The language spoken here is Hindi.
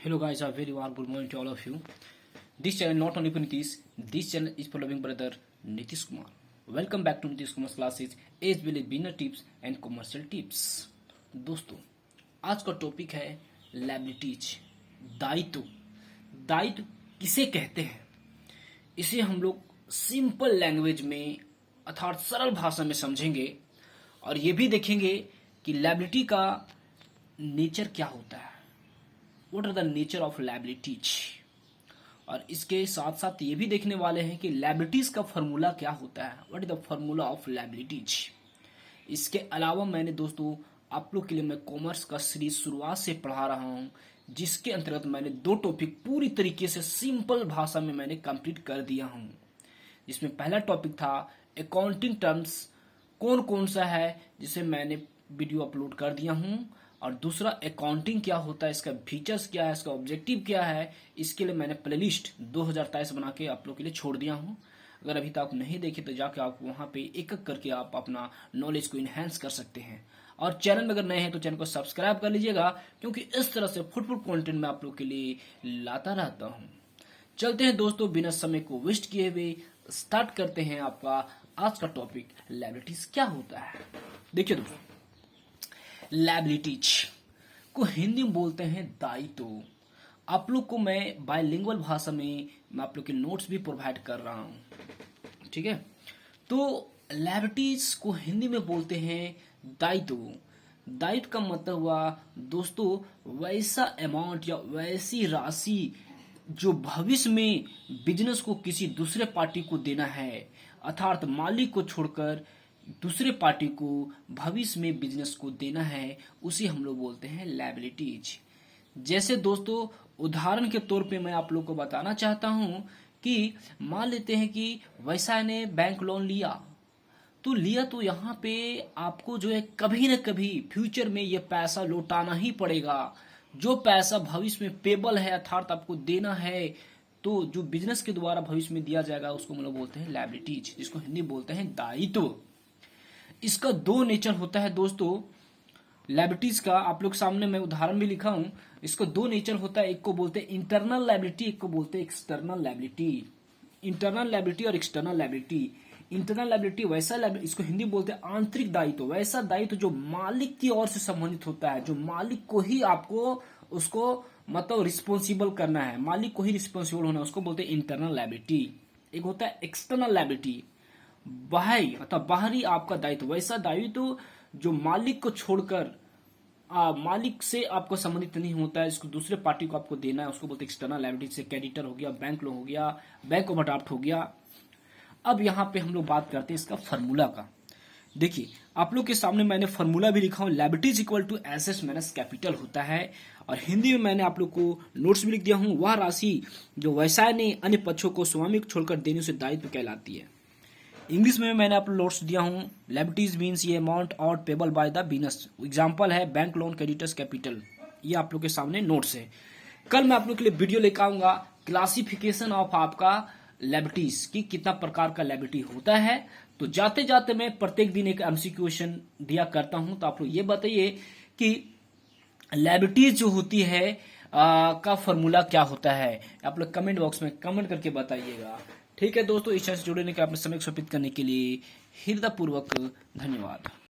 Hello guys, a very warm good morning to all of you. This channel not only for Nitish, this channel is for loving brother Nitish Kumar. Welcome back to Nitish Kumar's classes as well as beginner tips and commercial tips. दोस्तों, आज का टॉपिक है लायबिलिटीज, दायित्व। दायित्व किसे कहते हैं, इसे हम लोग सिंपल लैंग्वेज में अर्थात सरल भाषा में समझेंगे और ये भी देखेंगे कि लायबिलिटी का नेचर क्या होता है, what are the nature of liabilities. और इसके साथ साथ ये भी देखने वाले हैं कि लायबिलिटीज का फॉर्मूला क्या होता है, what is the formula of liabilities. इसके अलावा मैंने दोस्तों आप लोग के लिए मैं कॉमर्स का सीरीज शुरुआत से पढ़ा रहा हूं, जिसके अंतर्गत मैंने 2 टॉपिक पूरी तरीके से सिंपल भाषा में मैंने कंप्लीट कर दिया हूं। जिसमें पहला टॉपिक था अकाउंटिंग टर्म्स कौन कौन सा है, जिसे मैंने वीडियो अपलोड कर दिया हूं। और दूसरा अकाउंटिंग क्या होता है, इसका फीचर्स क्या है, इसका ऑब्जेक्टिव क्या है, इसके लिए मैंने प्लेलिस्ट 2023 बना के आप लोग के लिए छोड़ दिया हूं। अगर अभी तक आप नहीं देखे तो जाके आप वहां पे एक एक करके आप अपना नॉलेज को इनहेंस कर सकते हैं। और चैनल में अगर नए हैं तो चैनल को सब्सक्राइब कर लीजिएगा, क्योंकि इस तरह से फुटफुल कंटेंट मैं आप लोग के लिए लाता रहता हूं। चलते हैं दोस्तों, बिना समय को वेस्ट किए हुए स्टार्ट करते हैं आपका आज का टॉपिक लायबिलिटीज क्या होता है। देखिए दोस्तों, लायबिलिटीज को हिंदी में बोलते हैं दायित्व। आप लोग को मैं बायलिंगुअल भाषा में मैं आप लोग के नोट्स भी प्रोवाइड कर रहा हूं, ठीक है। तो लायबिलिटीज को हिंदी में बोलते हैं दायित्व। दायित्व का मतलब हुआ दोस्तों वैसा अमाउंट या वैसी राशि जो भविष्य में बिजनेस को किसी दूसरे पार्टी को देना है, अर्थात मालिक को छोड़कर दूसरे पार्टी को भविष्य में बिजनेस को देना है, उसे हम लोग बोलते हैं लायबिलिटीज। जैसे दोस्तों उदाहरण के तौर पे मैं आप लोग को बताना चाहता हूं कि मान लेते हैं कि वैसा ने बैंक लोन लिया तो यहाँ पे आपको जो है कभी न कभी फ्यूचर में ये पैसा लौटाना ही पड़ेगा। जो पैसा भविष्य में पेबल है अर्थात आपको देना है, तो जो बिजनेस के द्वारा भविष्य में दिया जाएगा उसको हम लोग बोलते हैं लायबिलिटीज, जिसको हिंदी बोलते हैं दायित्व। इसका 2 नेचर होता है दोस्तों लायबिलिटीज का। आप लोग सामने मैं उदाहरण भी लिखा हूं। इसका 2 नेचर होता है, एक को बोलते हैं इंटरनल लायबिलिटी, एक को बोलते हैं एक्सटर्नल लायबिलिटी। इंटरनल लायबिलिटी और एक्सटर्नल लायबिलिटी। इंटरनल लायबिलिटी वैसा इसको हिंदी बोलते हैं आंतरिक दायित्व, वैसा दायित्व जो मालिक की ओर से संबंधित होता है, जो मालिक को ही आपको उसको मतलब रिस्पॉन्सिबल करना है, मालिक को ही रिस्पॉन्सिबल होना है, उसको बोलते हैं इंटरनल लायबिलिटी। एक होता है एक्सटर्नल लायबिलिटी, बाहरी अथवा बाहरी आपका दायित्व, वैसा दायित्व जो मालिक को छोड़कर मालिक से आपको संबंधित नहीं होता है, इसको दूसरे पार्टी को आपको देना है, उसको बोलते हैं एक्सटर्नल लायबिलिटी। से क्रेडिटर हो गया, बैंक लोन हो गया, बैंक ओवरड्राफ्ट हो गया। अब यहाँ पे हम लोग बात करते हैं इसका फॉर्मूला का। देखिए आप लोग के सामने मैंने फॉर्मूला भी लिखा हूं, liabilities equal to assets minus capital होता है। और हिंदी में मैंने आप लोग को नोट्स भी लिख दिया हूं, वह राशि जो व्यवसाय ने अन्य पक्षों को स्वामी को छोड़कर देने से दायित्व कहलाती है। इंग्लिश में मैंने आप नोट्स दिया हूं, लायबिलिटीज मीन्स ये अमाउंट और payable by the business. Example है बैंक लोन, क्रेडिटर्स, कैपिटल। ये आप लोग के सामने नोट्स है। कल मैं आप लोग के लिए वीडियो लेकर आऊंगा क्लासिफिकेशन ऑफ आपका लायबिलिटीज की, कितना प्रकार का लायबिलिटी होता है। तो जाते जाते मैं प्रत्येक दिन एक एमसीक्यू क्वेश्चन दिया करता हूं, तो आप लोग ये बताइए कि लायबिलिटीज जो होती है का फॉर्मूला क्या होता है। आप लोग कमेंट बॉक्स में कमेंट करके बताइएगा, ठीक है दोस्तों। इस चैनल से जुड़ने के अपने समय को व्यतीत करने के लिए हृदयपूर्वक धन्यवाद।